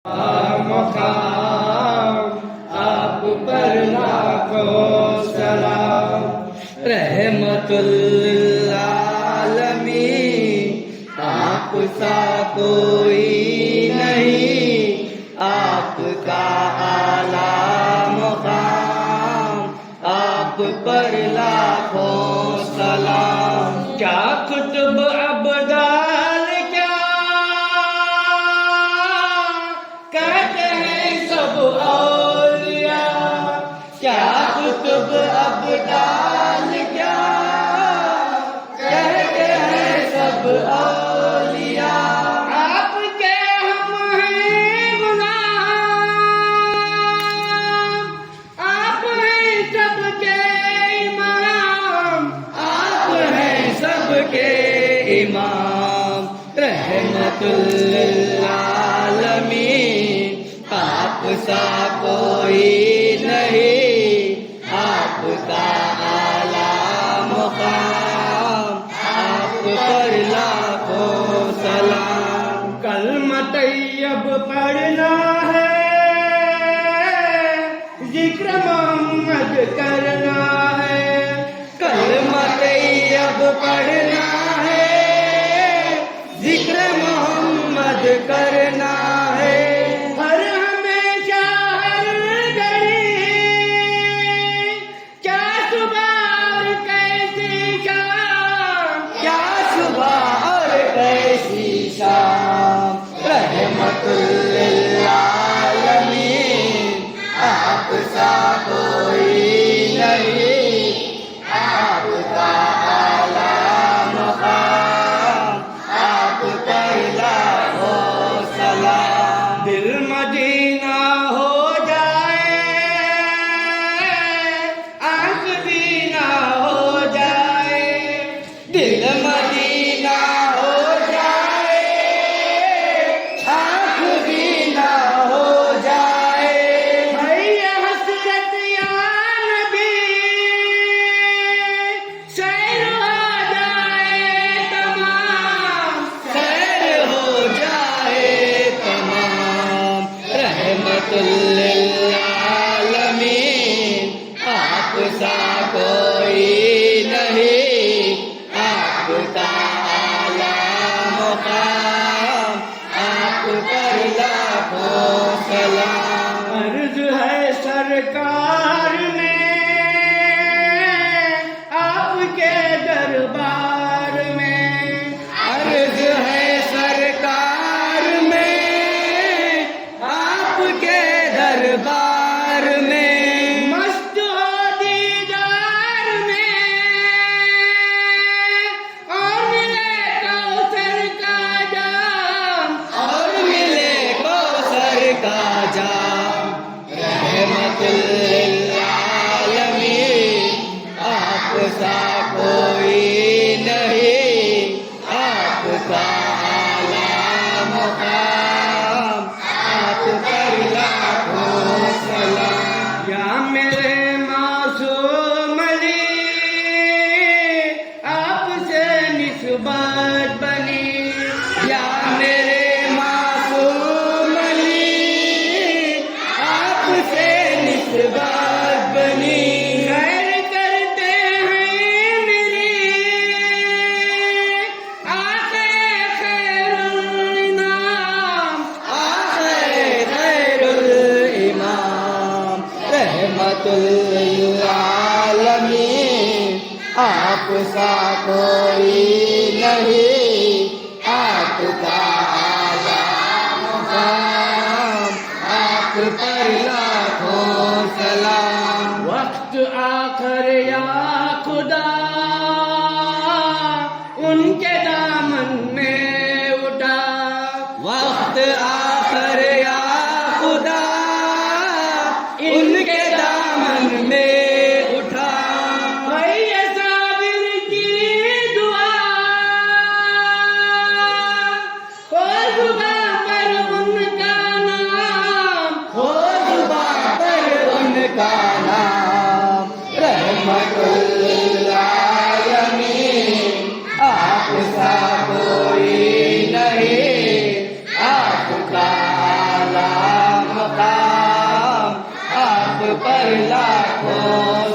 मकाम आप पर लाखों सलाम। रहमतुल लिल आलमीन आप सा कोई नहीं, आपका आला मकाम आप पर लाखों सलाम। क्या कुतुब अब्दाल क्या कहते हैं सब औलिया, क्या कुतुब अब्दाल क्या कहते हैं सब औलिया। आपके हम हैं गुलाम, आप हैं सबके इमाम, आप हैं सबके इमाम। रहमतुल लिल आलमीन आप सा कोई नहीं, आपका आला मकाम आप पर लाखों सलाम। कलमा तैयब पढ़ना है, जिक्र मोहम्मद करना है। कलमा तैयब पढ़ना है, जिक्र मोहम्मद करना है। हर हमेशा हर घड़ी, क्या सुबह और कैसी शाम, क्या सुबह और कैसी शाम। रहमतुल लिल आलमीन आप सा कोई नहीं, आपका आला मकाम आप पर लाखों सलाम। दिल मदीना हो जाए, आंख बीना हो जाए। दिल मदीना हो जाए, आंख बीना हो जाए। भैया हसरत या नबी, सैर हो जाए तमाम, सैर हो जाए तमाम। रहमतुल लिल आलमीन आप सा कोई नहीं, आपका आला मकाम आप पर लाखों सलाम। अर्ज है सरकार में आपके दरबार में, अर्ज है सरकार में आपके दरबार में। मस्त हो दीदार में और मिले कौसर का जाम, और मिले कौसर का जाम। रहमतुल लिल आलमीन आप सा कोई नहीं, आपका आला मकाम आप पर लाखों सलाम। या मेरे मासूम अली आपसे निस्बत बनी, या मेरे मासूम अली आपसे निस्बत बनी। खैर करते हैं मेरी आखे खैरुल इनाम, आखे खैरुल इमाम। रहमतुल लिल आलमीन आप सा कोई नहीं, आपका आला मकाम आप पर लाखों सलाम। वक्त आखिर या खुदा उनके दामन में उठा, वक्त आखिर या खुदा उनके दामन में उठा। भैया साबिर की दुआ हो जुबां पर उनका नाम, हो जुबां पर लाखों